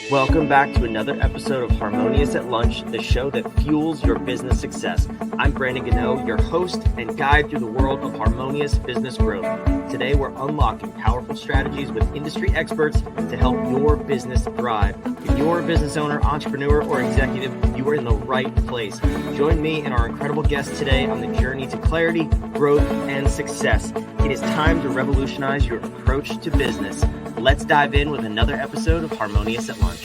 Welcome back to another episode of Harmonious at Lunch, the show that fuels your business success. I'm Brandon Gano, your host and guide through the world of harmonious business growth. Today, we're unlocking powerful strategies with industry experts to help your business thrive. If you're a business owner, entrepreneur, or executive, you are in the right place. Join me and our incredible guests today on the journey to clarity, growth, and success. It is time to revolutionize your approach to business. Let's dive in with another episode of Harmonious at Lunch.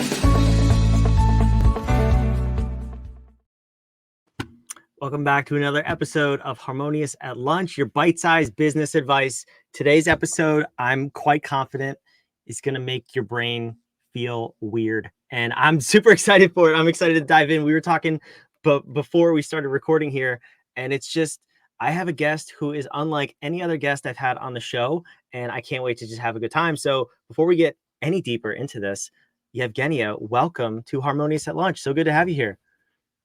Welcome back to another episode of Harmonious at Lunch, your bite-sized business advice. Today's episode, I'm quite confident, is going to make your brain feel weird. And I'm super excited for it. I'm excited to dive in. We were talking before we started recording here, and it's just, I have a guest who is unlike any other guest I've had on the show, and I can't wait to just have a good time. So before we get any deeper into this, Yevgenia, welcome to Harmonious at Lunch. So good to have you here.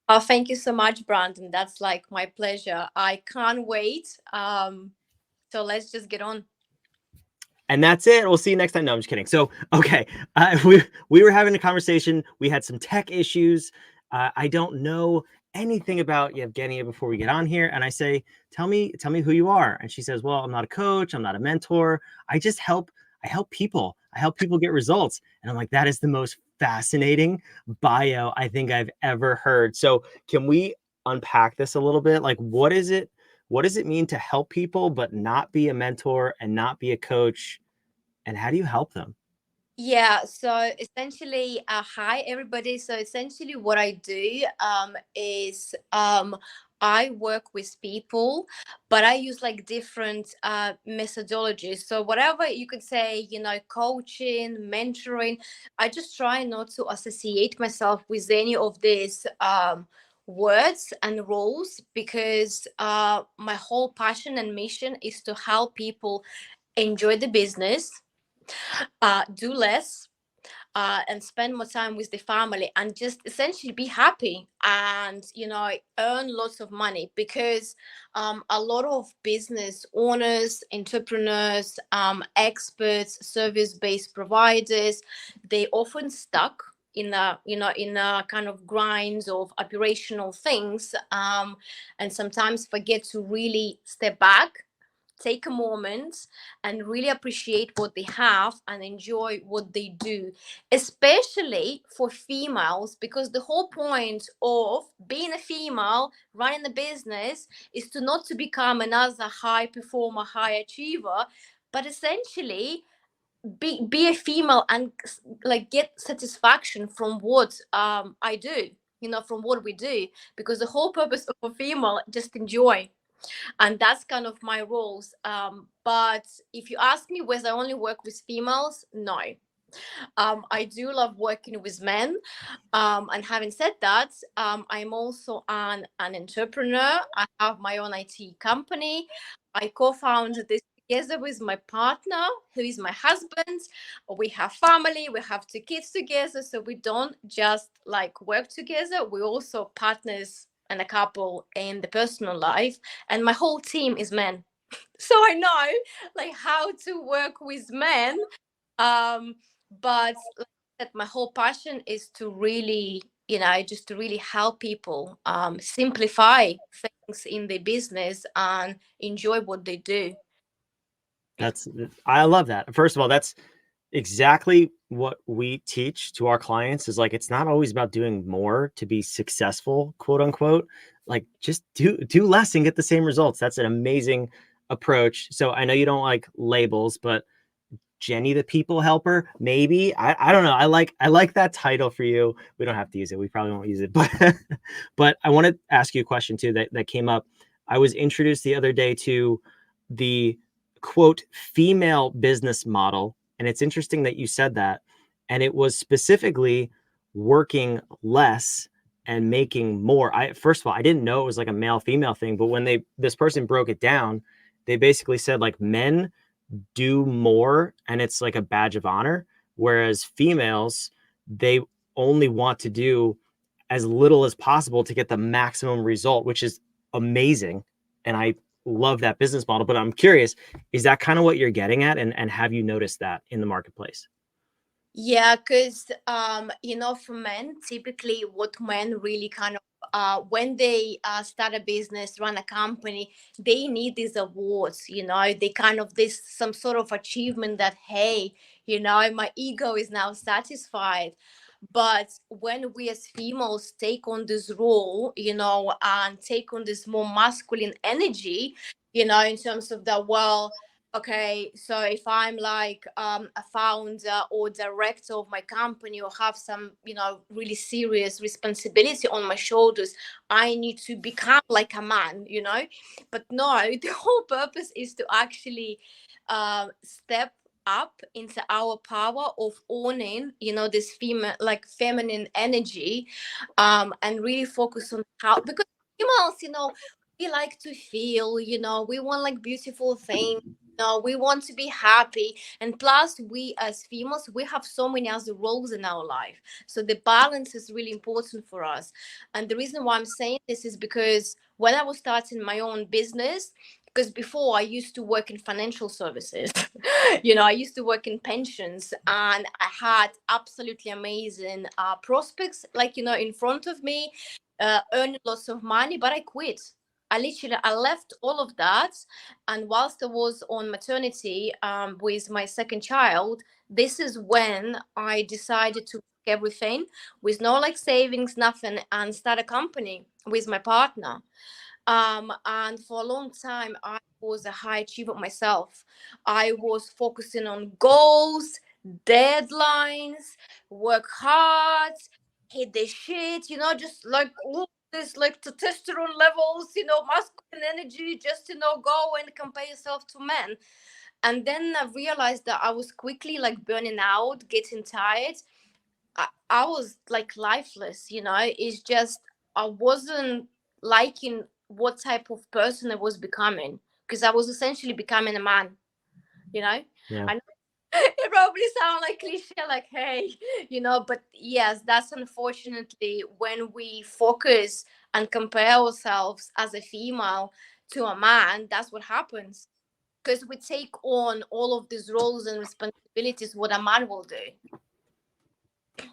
Oh, thank you so much, Brandon. That's like my pleasure. I can't wait. So let's just get on. And that's it. We'll see you next time. No, I'm just kidding. So, okay. We were having a conversation. We had some tech issues. I don't know anything about Yevgenia before we get on here. And I say, tell me who you are. And she says, well, I'm not a coach. I'm not a mentor. I help people. I help people get results. And I'm like, that is the most fascinating bio I think I've ever heard. So can we unpack this a little bit? Like, what does it mean to help people, but not be a mentor and not be a coach? And how do you help them? Yeah, so essentially, hi everybody. So essentially what I do is I work with people, but I use like different methodologies. So whatever you could say, coaching, mentoring, I just try not to associate myself with any of these words and roles, because my whole passion and mission is to help people enjoy the business, do less, and spend more time with the family, and just essentially be happy and earn lots of money. Because a lot of business owners, entrepreneurs, experts, service-based providers, they often stuck in a kind of grinds of operational things, and sometimes forget to really step back, take a moment, and really appreciate what they have and enjoy what they do, especially for females, because the whole point of being a female running a business is to not to become another high performer, high achiever, but essentially be a female and like get satisfaction from what I do, from what we do, because the whole purpose of a female just enjoy. And that's kind of my roles. But if you ask me whether I only work with females, no. I do love working with men. And having said that, I'm also an entrepreneur. I have my own IT company. I co-founded this together with my partner, who is my husband. We have family, we have 2 kids together. So we don't just like work together, we're also partners and a couple in the personal life. And my whole team is men. So I know like how to work with men. But like I said, my whole passion is to really, just to really help people simplify things in their business and enjoy what they do. I love that. First of all, that's exactly what we teach to our clients, is like, it's not always about doing more to be successful, quote unquote. Like, just do less and get the same results. That's an amazing approach. So I know you don't like labels, but Jenny the people helper, maybe. I don't know. I like that title for you. We don't have to use it. We probably won't use it, but I want to ask you a question too that came up. I was introduced the other day to the quote female business model, and it's interesting that you said that. And it was specifically working less and making more. First of all, I didn't know it was like a male female thing, but when this person broke it down, they basically said like men do more and it's like a badge of honor, whereas females, they only want to do as little as possible to get the maximum result, which is amazing. And I love that business model, but I'm curious, is that kind of what you're getting at? And have you noticed that in the marketplace? Yeah, because for men, typically what men really kind of when they start a business, run a company, they need these awards. They kind of this some sort of achievement that, hey, my ego is now satisfied. But when we as females take on this role, and take on this more masculine energy, in terms of that, well, okay, so if I'm like a founder or director of my company, or have some really serious responsibility on my shoulders, I need to become like a man. But no, the whole purpose is to actually step up into our power of owning this female, like feminine energy, and really focus on how, because females, we like to feel, we want like beautiful things. No, we want to be happy. And plus, we as females, we have so many other roles in our life. So the balance is really important for us. And the reason why I'm saying this is because when I was starting my own business, because before I used to work in financial services, I used to work in pensions, and I had absolutely amazing prospects, like, in front of me, earning lots of money, but I quit. I left all of that, and whilst I was on maternity with my second child, this is when I decided to risk everything with no like savings, nothing, and start a company with my partner. And for a long time, I was a high achiever myself. I was focusing on goals, deadlines, work hard, hit the shit, just like all this like testosterone levels, masculine energy, just go and compare yourself to men. And then I realized that I was quickly like burning out, getting tired. I was like lifeless. It's just I wasn't liking what type of person I was becoming, because I was essentially becoming a man. Yeah. I know it probably sounds like cliche, like, hey, but yes, that's unfortunately when we focus and compare ourselves as a female to a man, that's what happens, because we take on all of these roles and responsibilities what a man will do.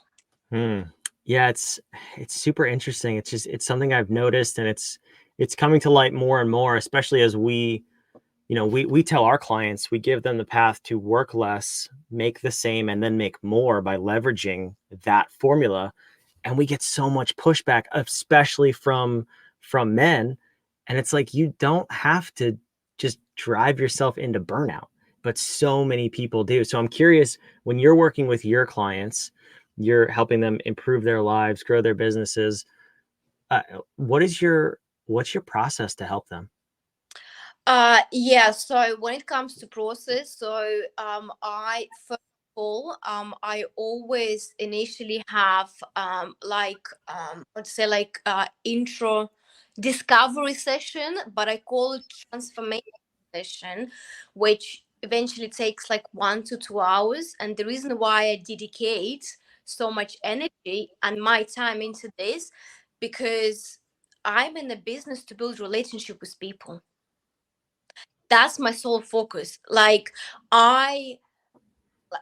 Hmm. Yeah, it's super interesting. It's something I've noticed, and it's coming to light more and more, especially as we tell our clients, we give them the path to work less, make the same, and then make more by leveraging that formula. And we get so much pushback, especially from men. And it's like, you don't have to just drive yourself into burnout, but so many people do. So I'm curious, when you're working with your clients, you're helping them improve their lives, grow their businesses. Uh, what's your process to help them? Yeah, so when it comes to process, so I first of all, I always initially have let's say like intro discovery session, but I call it transformation session, which eventually takes like 1 to 2 hours. And the reason why I dedicate so much energy and my time into this, because I'm in the business to build relationship with people. That's my sole focus. Like, I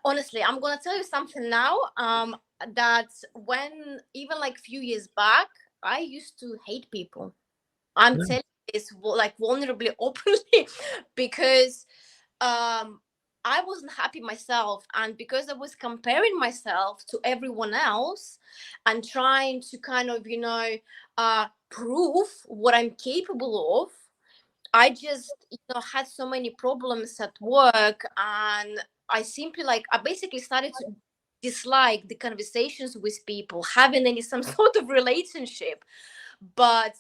honestly, I'm gonna tell you something now, that when even like few years back, I used to hate people. I'm No. telling you this like vulnerably openly, because um I wasn't happy myself, and because I was comparing myself to everyone else and trying to kind of prove what I'm capable of, I just, had so many problems at work, and I basically started to dislike the conversations with people, having any some sort of relationship. But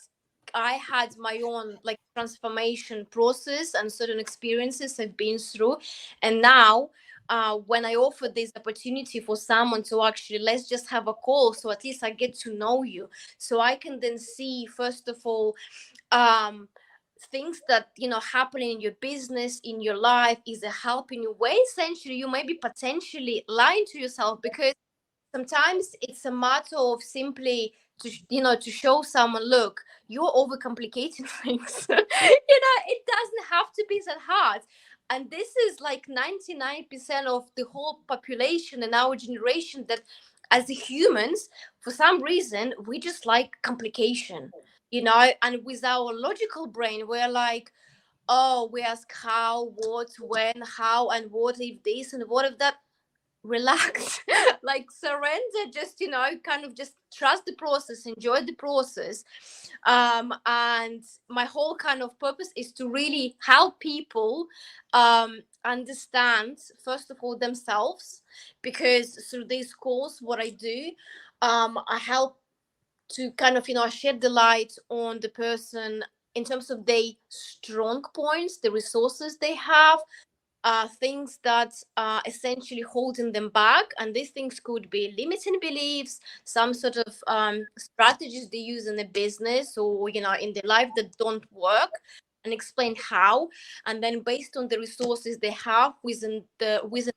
I had my own like transformation process and certain experiences I've been through, and now. When I offer this opportunity for someone to actually, let's just have a call, so at least I get to know you, so I can then see, first of all, um things that happening in your business, in your life, is a help in your way. Essentially, you may be potentially lying to yourself, because sometimes it's a matter of simply to show someone, look, you're overcomplicating things. It doesn't have to be that hard. And this is like 99% of the whole population in our generation, that as humans, for some reason, we just like complication, and with our logical brain, we're like, oh, we ask how, what, when, how, and what if this and what if that. Relax. Like surrender, just kind of just trust the process, enjoy the process. And my whole kind of purpose is to really help people understand, first of all, themselves, because through this course, what I do, I help to kind of shed the light on the person in terms of their strong points, the resources they have, things that are essentially holding them back. And these things could be limiting beliefs, some sort of strategies they use in the business or, in their life that don't work, and explain how. And then based on the resources they have within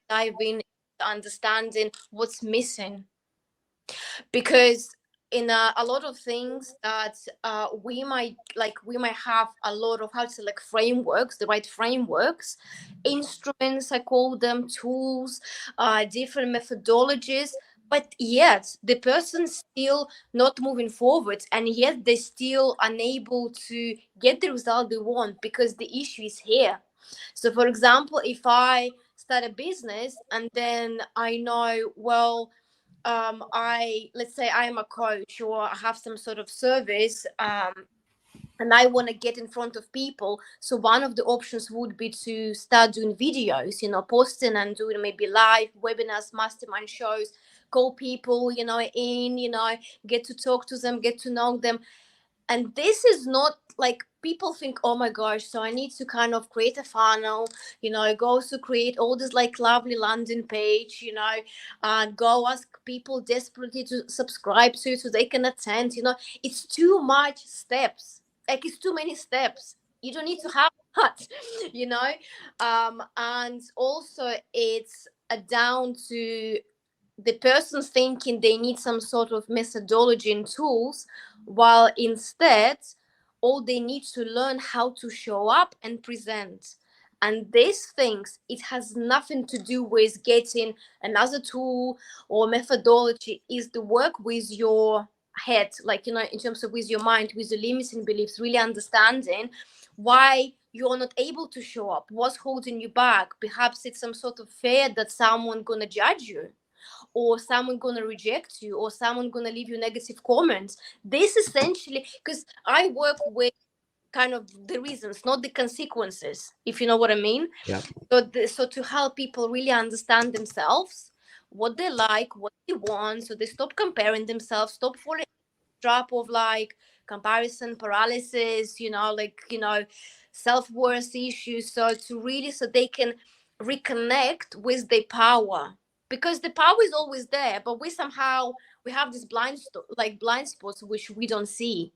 diving, understanding what's missing. Because in a lot of things that we might have a lot of, how to say, like frameworks, the right frameworks, instruments, I call them, tools, different methodologies, but yet the person's still not moving forward, and yet they're still unable to get the result they want, because the issue is here. So for example, if I start a business and then I know, well, let's say I am a coach, or I have some sort of service, and I want to get in front of people. So one of the options would be to start doing videos, posting and doing maybe live webinars, mastermind shows, call people, get to talk to them, get to know them. And this is not like, people think, oh my gosh, so I need to kind of create a funnel, go to create all this like lovely landing page, go ask people desperately to subscribe to it so they can attend. It's too much steps. Like, it's too many steps. You don't need to have that. And also it's down to the person thinking they need some sort of methodology and tools, while instead all they need to learn how to show up and present. And these things, it has nothing to do with getting another tool or methodology. Is the work with your head, like, in terms of with your mind, with the limiting beliefs, really understanding why you're not able to show up, what's holding you back. Perhaps it's some sort of fear that someone gonna judge you, or someone gonna reject you, or someone gonna leave you negative comments. This essentially, because I work with kind of the reasons, not the consequences, if you know what I mean. Yeah. So to help people really understand themselves, what they like, what they want, so they stop comparing themselves, stop falling trap of like comparison paralysis, self-worth issues. So to really, so they can reconnect with their power, because the power is always there, but we have this blind spots which we don't see.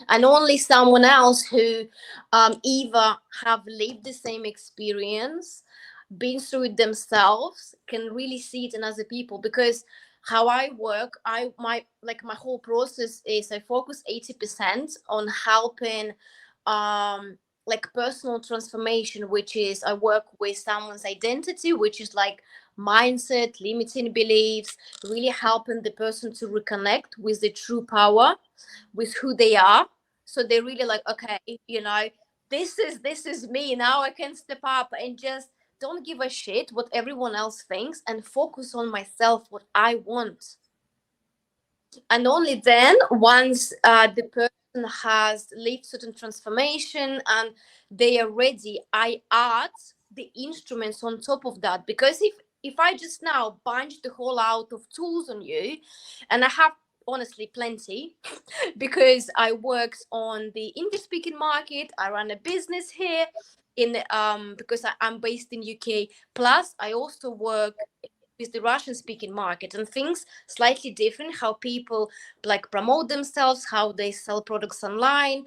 And only someone else who either have lived the same experience, been through it themselves, can really see it in other people. Because how I work, my whole process is I focus 80% on helping like personal transformation, which is I work with someone's identity, which is like mindset, limiting beliefs, really helping the person to reconnect with the true power, with who they are. So they're really like, okay, this is me now. I can step up and just don't give a shit what everyone else thinks, and focus on myself, what I want. And only then, once the person has lived certain transformation and they are ready, I add the instruments on top of that. Because if I just now bunch the whole out of tools on you, and I have honestly plenty, because I worked on the English speaking market, I run a business here in because I'm based in UK. Plus I also work with the Russian speaking market, and things slightly different, how people like promote themselves, how they sell products online.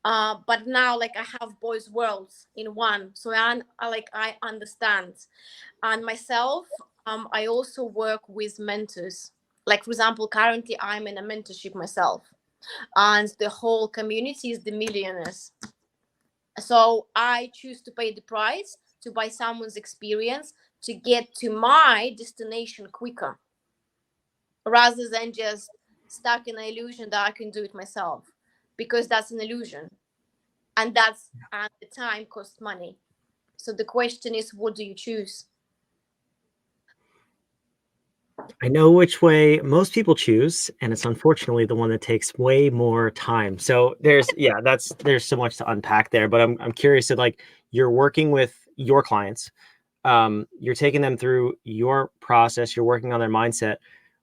But now, like, I have both worlds in one, so I understand. And myself, I also work with mentors. Like, for example, currently I'm in a mentorship myself, and the whole community is the millionaires. So I choose to pay the price to buy someone's experience to get to my destination quicker, rather than just stuck in an illusion that I can do it myself, because that's an illusion, and that's at the time costs money. So the question is, what do you choose? I know which way most people choose, and it's unfortunately the one that takes way more time. So there's so much to unpack there. But I'm curious that, like, you're working with your clients, you're taking them through your process, you're working on their mindset.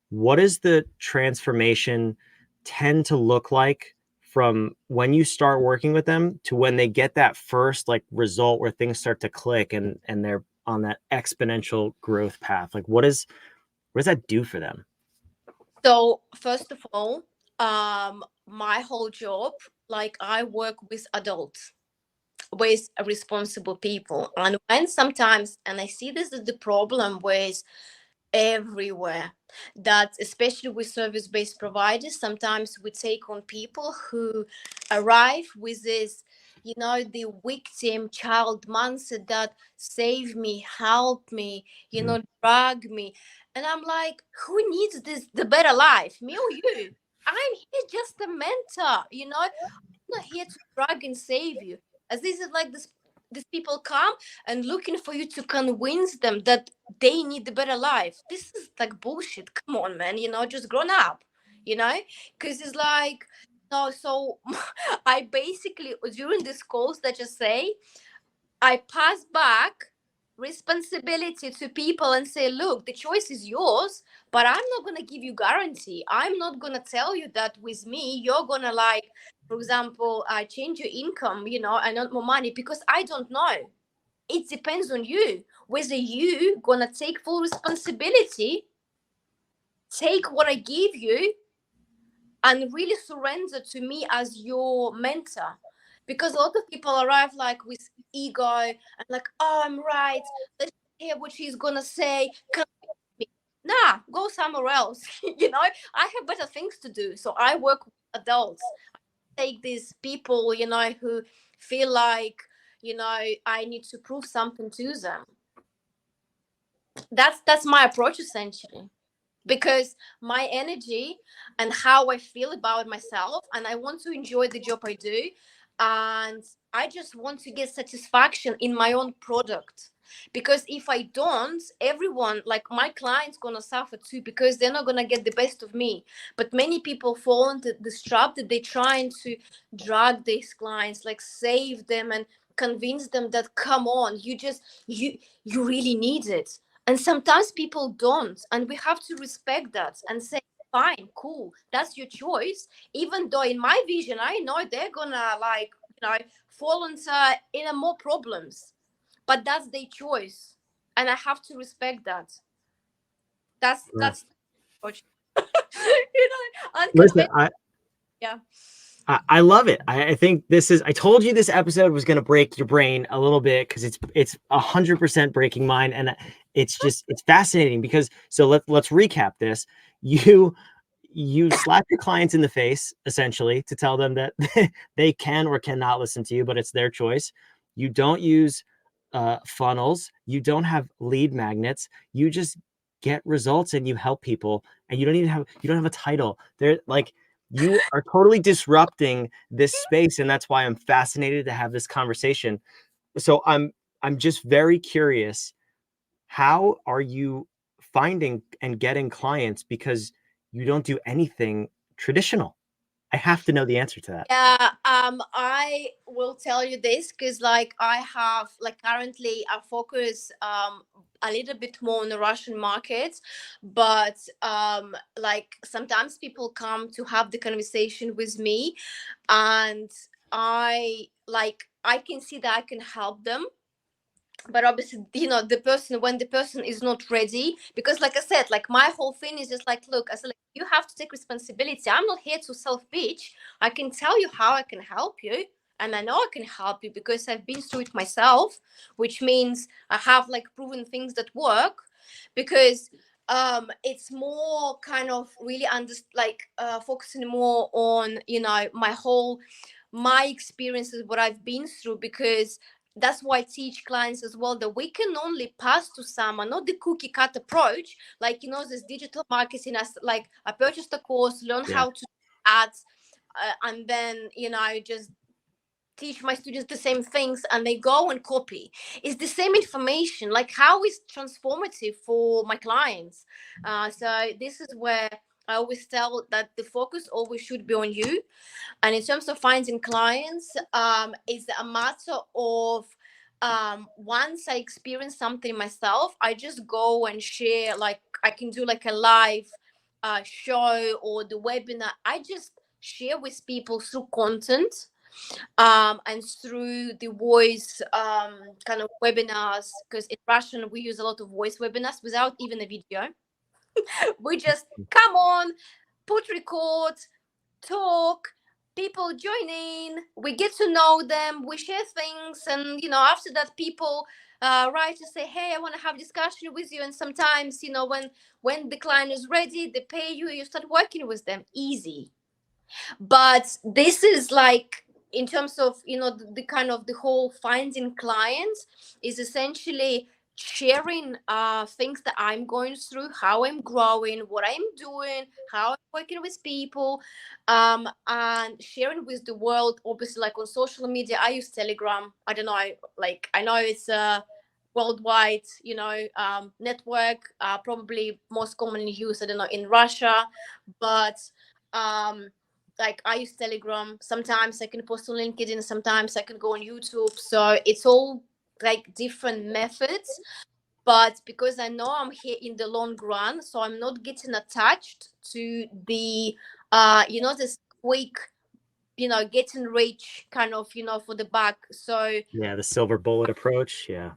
What does the transformation tend to look like from when you start working with them to when they get that first, like, result where things start to click and they're on that exponential growth path? Like, what does that do for them? So first of all, my whole job, like I work with adults, with responsible people, and when sometimes, and I see this is the problem with everywhere, that especially with service-based providers, sometimes we take on people who arrive with this, the victim child mindset, that save me, help me, Mhm. drag me. And I'm like, who needs this, the better life, me or you? I'm here just a mentor, not here to drag and save you. As this is like this, these people come and looking for you to convince them that they need a better life. This is like bullshit. Come on, man. Just grown up. You know, because it's like no. So I basically during these calls that just say I pass back responsibility to people and say, look, the choice is yours, but I'm not going to give you guarantee. I'm not going to tell you that with me, you're going to, like, for example, change your income, and not more money, because I don't know. It depends on you, whether you going to take full responsibility, take what I give you, and really surrender to me as your mentor. Because a lot of people arrive like with ego and like, oh, I'm right, let's hear what she's gonna say. Me. Nah, go somewhere else. I have better things to do, so I work with adults. Take these people, who feel like, I need to prove something to them. That's my approach, essentially, because my energy and how I feel about myself, and I want to enjoy the job I do, and I just want to get satisfaction in my own product. Because if I don't, everyone, like my clients, gonna suffer too, because they're not gonna get the best of me. But many people fall into this trap that they're trying to drag these clients, like save them and convince them that, come on, you really need it. And sometimes people don't, and we have to respect that and say, fine, cool, that's your choice. Even though in my vision, I know they're gonna, like, fall into more problems, but that's their choice, and I have to respect that. That's Yeah. that's Listen, unconventional. Yeah. I love it. I think this is. I told you this episode was going to break your brain a little bit because it's 100% breaking mine, and it's fascinating because let's recap this. You you slap your clients in the face essentially to tell them that they can or cannot listen to you, but it's their choice. You don't use funnels. You don't have lead magnets. You just get results and you help people, and you don't have a title. They're like you are totally disrupting this space, and that's why I'm fascinated to have this conversation. So I'm just very curious, how are you finding and getting clients, because you don't do anything traditional? I have to know the answer to that. Yeah, I will tell you this because, like, I have, like, currently I focus a little bit more on the Russian market, but like sometimes people come to have the conversation with me, and I can see that I can help them, but obviously, the person, when the person is not ready, because like I said, like my whole thing is just like, look, I said, like, you have to take responsibility. I'm not here to self pitch. I can tell you how I can help you, and I know I can help you because I've been through it myself, which means I have, like, proven things that work. Because it's more kind of really like focusing more on, my whole my experiences, what I've been through, because that's why I teach clients as well, that we can only pass to someone, not the cookie cut approach. Like, this digital marketing, as like I purchased a course, learn Yeah. how to do ads, and then, I just teach my students the same things and they go and copy. It's the same information. Like, how is transformative for my clients? So this is where I always tell that the focus always should be on you. And in terms of finding clients, it's a matter of, once I experience something myself, I just go and share. Like, I can do like a live show or the webinar. I just share with people through content, and through the voice, kind of webinars, because in Russian we use a lot of voice webinars without even a video. We just come on, put record, talk, people join in, we get to know them, we share things, and after that, people write to say, hey, I want to have discussion with you. And sometimes, when the client is ready, they pay you, you start working with them, easy. But this is like, in terms of, the kind of the whole finding clients is essentially sharing things that I'm going through, how I'm growing, what I'm doing, how I'm working with people, and sharing with the world. Obviously, like on social media, I use Telegram. I don't know, I know it's a worldwide, network, probably most commonly used, I don't know, in Russia. But um like, I use Telegram. Sometimes I can post on LinkedIn, sometimes I can go on YouTube. So it's all like different methods. But because I know I'm here in the long run, so I'm not getting attached to the this quick, getting rich kind of, for the back. So Yeah, the silver bullet approach. Yeah.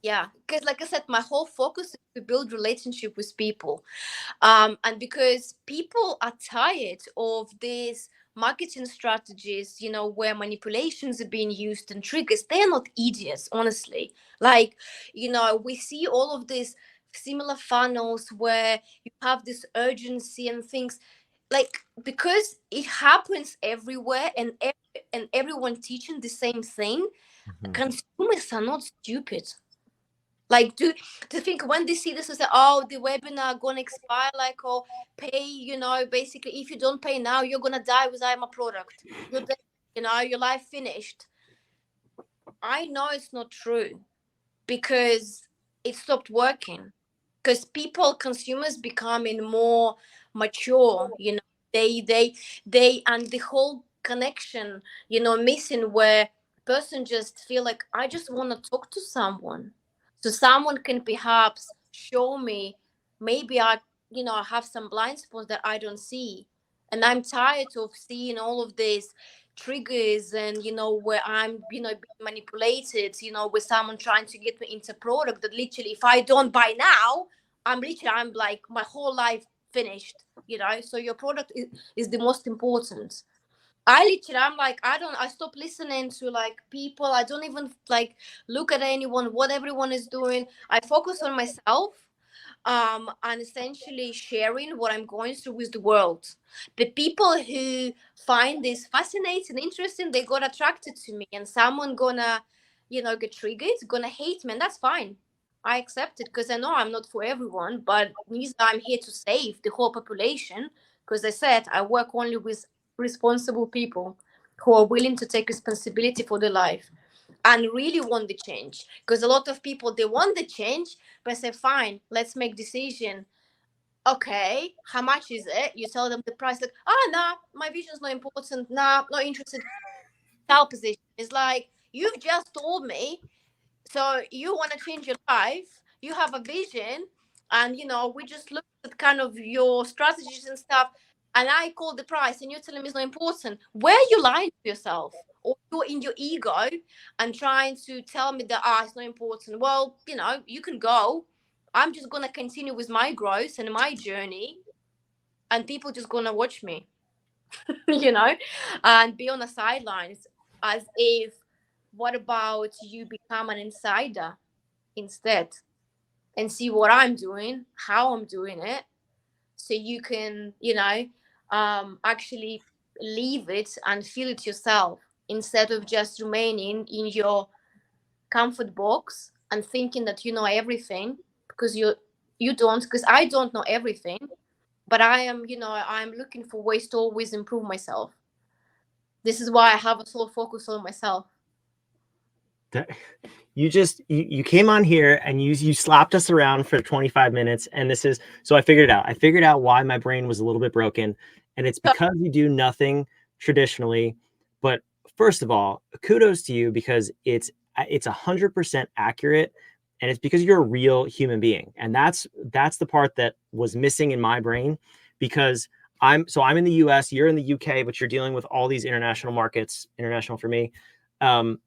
yeah, because like I said, my whole focus is to build relationship with people. And because people are tired of these marketing strategies, where manipulations are being used and triggers, they're not idiots, honestly. Like, we see all of these similar funnels where you have this urgency and things, like, because it happens everywhere, and everyone teaching the same thing. Mhm. Consumers are not stupid. Like, to think when they see this and say, oh, the webinar gonna expire, like, or pay, basically, if you don't pay now, you're gonna die without my product. You're dead, your life finished. I know it's not true, because it stopped working. Because consumers becoming more mature, they and the whole connection, missing, where person just feel like, I just want to talk to someone, so someone can perhaps show me, maybe I have some blind spots that I don't see, and I'm tired of seeing all of these triggers, and where I'm being manipulated, with someone trying to get me into product that literally, if I don't buy now, I'm like, my whole life finished. So your product is the most important. I'm like, I stop listening to like people. I don't even like look at anyone, what everyone is doing. I focus on myself, and essentially sharing what I'm going through with the world. The people who find this fascinating, interesting, they got attracted to me, and someone gonna, get triggered, gonna hate me, and that's fine. I accept it, because I know I'm not for everyone, but means I'm here to save the whole population. Because I said I work only with responsible people who are willing to take responsibility for their life and really want the change. Because a lot of people, they want the change, but say, fine, let's make decision. Okay, how much is it? You tell them the price, like, oh, nah, my vision's not important, nah, not interested. Sell position. It's like, you've just told me, so you want to change your life, you have a vision, and we just look at kind of your strategies and stuff, and I call the price, and you're telling me it's not important. Where are you lying to yourself, or you're in your ego and trying to tell me that, it's not important? Well, you can go. I'm just gonna continue with my growth and my journey, and people just gonna watch me, you know and be on the sidelines, as if, what about you become an insider instead, and see what I'm doing, how I'm doing it, so you can, actually leave it and feel it yourself, instead of just remaining in your comfort box and thinking that you know everything, because you don't, because I don't know everything, but I am, I'm looking for ways to always improve myself. This is why I have a sole focus on myself. You came on here and you slapped us around for 25 minutes, and this is so I figured it out. I figured out why my brain was a little bit broken, and it's because you do nothing traditionally. But first of all, kudos to you, because it's 100% accurate, and it's because you're a real human being, and that's the part that was missing in my brain, because I'm in the US, you're in the UK, but you're dealing with all these international markets, international for me. And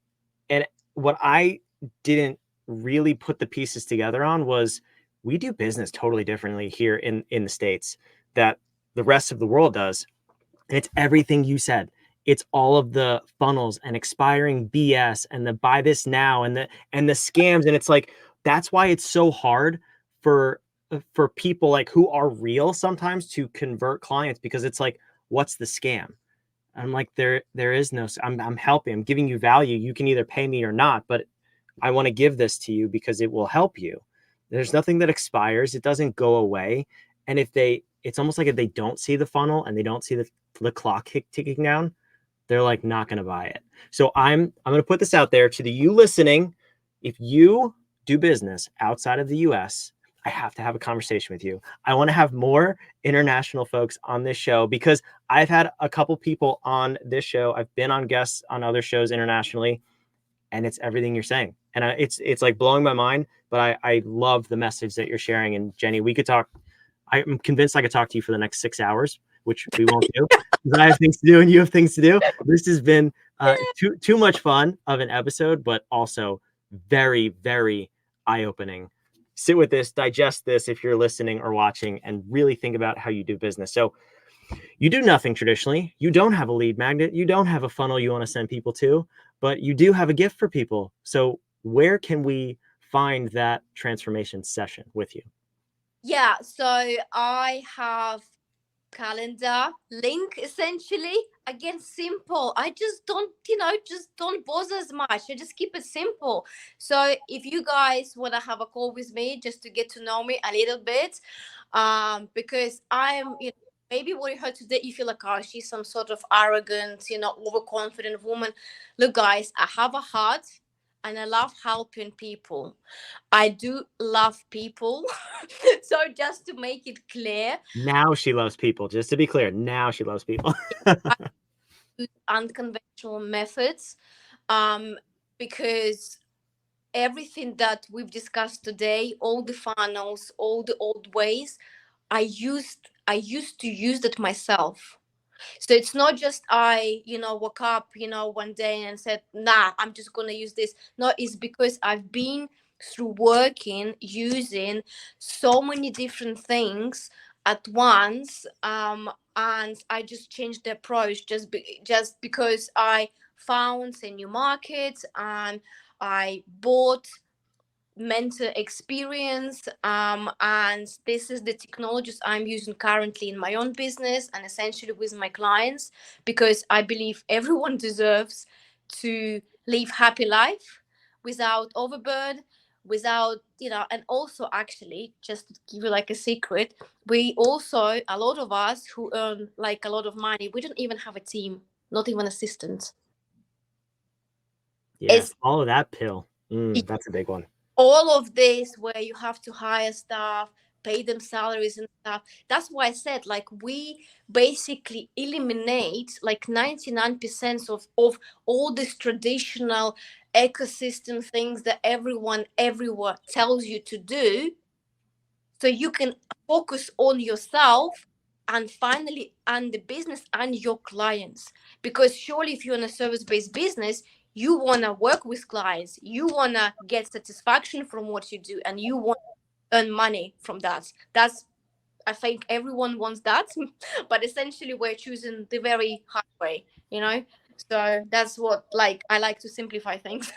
what I didn't really put the pieces together on was we do business totally differently here in the States that the rest of the world does. And it's everything you said. It's all of the funnels and expiring BS and the buy this now and the scams. And it's like, that's why it's so hard for people like who are real sometimes to convert clients, because it's like, what's the scam? I'm like, there is no, I'm helping, I'm giving you value. You can either pay me or not, but I want to give this to you because it will help you. There's nothing that expires. It doesn't go away. And it's almost like if they don't see the funnel and they don't see the clock ticking down, they're like not going to buy it. So I'm going to put this out there to you listening. If you do business outside of the US, I have to have a conversation with you. I want to have more international folks on this show, because I've had a couple people on this show. I've been on guests on other shows internationally, and it's everything you're saying. And it's like blowing my mind, but I love the message that you're sharing. And Jenny, we could talk. I'm convinced I could talk to you for the next 6 hours, which we won't do because I have things to do and you have things to do. This has been too much fun of an episode, but also very, very eye-opening. Sit with this, digest this if you're listening or watching, and really think about how you do business. So you do nothing traditionally. You don't have a lead magnet. You don't have a funnel you want to send people to, but you do have a gift for people. So where can we find that transformation session with you? Yeah, so I have calendar link, essentially. Again, simple. I just don't, just don't bother as much. I just keep it simple. So if you guys want to have a call with me just to get to know me a little bit, because I'm, maybe what you heard today, you feel like, oh, she's some sort of arrogant, overconfident woman. Look, guys, I have a heart and I love helping people. I do love people. So just to make it clear, Now she loves people. Just to be clear, now she loves people. I use unconventional methods, because everything that we've discussed today, all the funnels, all the old ways, I used to use that myself. So it's not just I, woke up, one day and said, nah, I'm just going to use this. No, it's because I've been through working, using so many different things at once. And I just changed the approach just because I found a new market and I bought mentor experience, and this is the technologies I'm using currently in my own business and essentially with my clients, because I believe everyone deserves to live happy life without overburden, without, and also, actually, just to give you like a secret, we also, a lot of us who earn like a lot of money, we don't even have a team, not even assistants. Yeah, It's follow that pill. That's a big one. all of this where you have to hire staff, pay them salaries and stuff. That's why I said, like, we basically eliminate like 99% of all these traditional ecosystem things that everyone everywhere tells you to do, so you can focus on yourself and finally and the business and your clients. Because surely if you're in a service-based business, you want to work with clients, you want to get satisfaction from what you do, and you want to earn money from that's I think everyone wants that. But essentially we're choosing the very hard way, so that's what, like, I like to simplify things.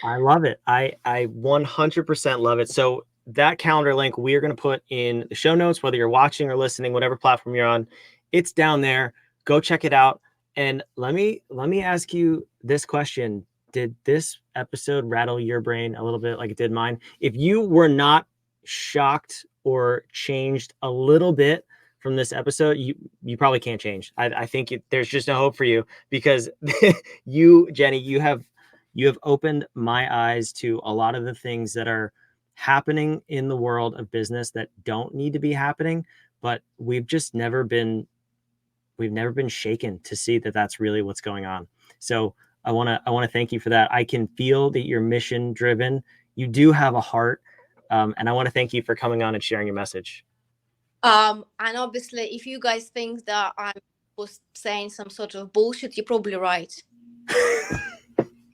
I love it. I 100% love it. So that calendar link we are going to put in the show notes, whether you're watching or listening, whatever platform you're on, it's down there. Go check it out. And let me ask you this question. Did this episode rattle your brain a little bit like it did mine? If you were not shocked or changed a little bit from this episode, you probably can't change. I think there's just no hope for you, because you, Jenny, you have opened my eyes to a lot of the things that are happening in the world of business that don't need to be happening, but we've never been shaken to see that that's really what's going on. So I want to thank you for that. I can feel that you're mission driven. You do have a heart. And I want to thank you for coming on and sharing your message. And obviously, if you guys think that I was saying some sort of bullshit, you're probably right.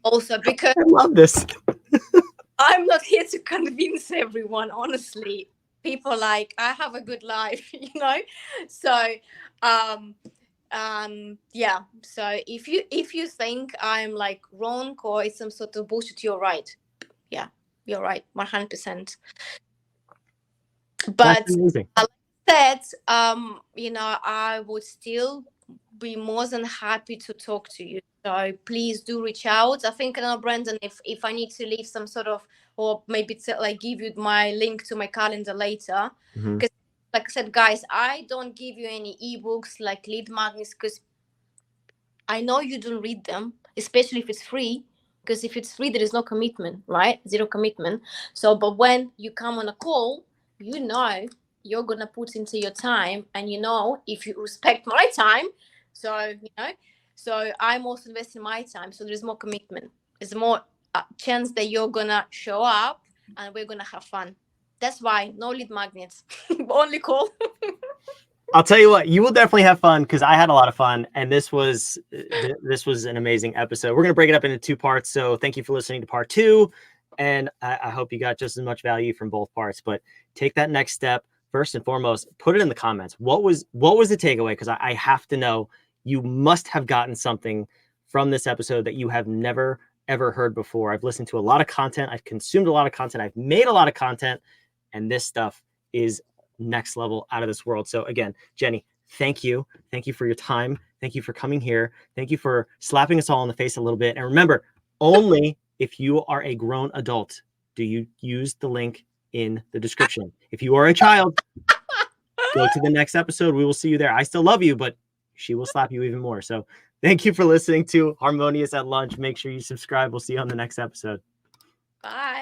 Also, because I love this. I'm not here to convince everyone, honestly. People like, I have a good life, you know? So, yeah. So if you think I'm like wrong or it's some sort of bullshit, you're right. Yeah, you're right, 100%. That's But amazing. like I said, you know, I would still be more than happy to talk to you. So please do reach out. I think, I know, Brandon, if I need to leave some sort of, or maybe to like give you my link to my calendar later, because like I said, guys, I don't give you any ebooks like lead magnets, because I know you don't read them, especially if it's free. Because if it's free, there is no commitment, right? Zero commitment. So, but when you come on a call, you know you're gonna put into your time, and you know if you respect my time. So so I'm also investing my time. So there's more commitment. There's more chance that you're gonna show up, and we're gonna have fun. That's why no lead magnets, only call. I'll tell you what, you will definitely have fun, because I had a lot of fun, and this was an amazing episode. We're going to break it up into 2 parts. So thank you for listening to part 2. And I hope you got just as much value from both parts, but take that next step. First and foremost, put it in the comments. What was the takeaway? Because I have to know. You must have gotten something from this episode that you have never, ever heard before. I've listened to a lot of content. I've consumed a lot of content. I've made a lot of content. And this stuff is next level, out of this world. So again, Jenny, thank you. Thank you for your time. Thank you for coming here. Thank you for slapping us all in the face a little bit. And remember, only if you are a grown adult do you use the link in the description. If you are a child, go to the next episode. We will see you there. I still love you, but she will slap you even more. So thank you for listening to Harmonious at Lunch. Make sure you subscribe. We'll see you on the next episode. Bye.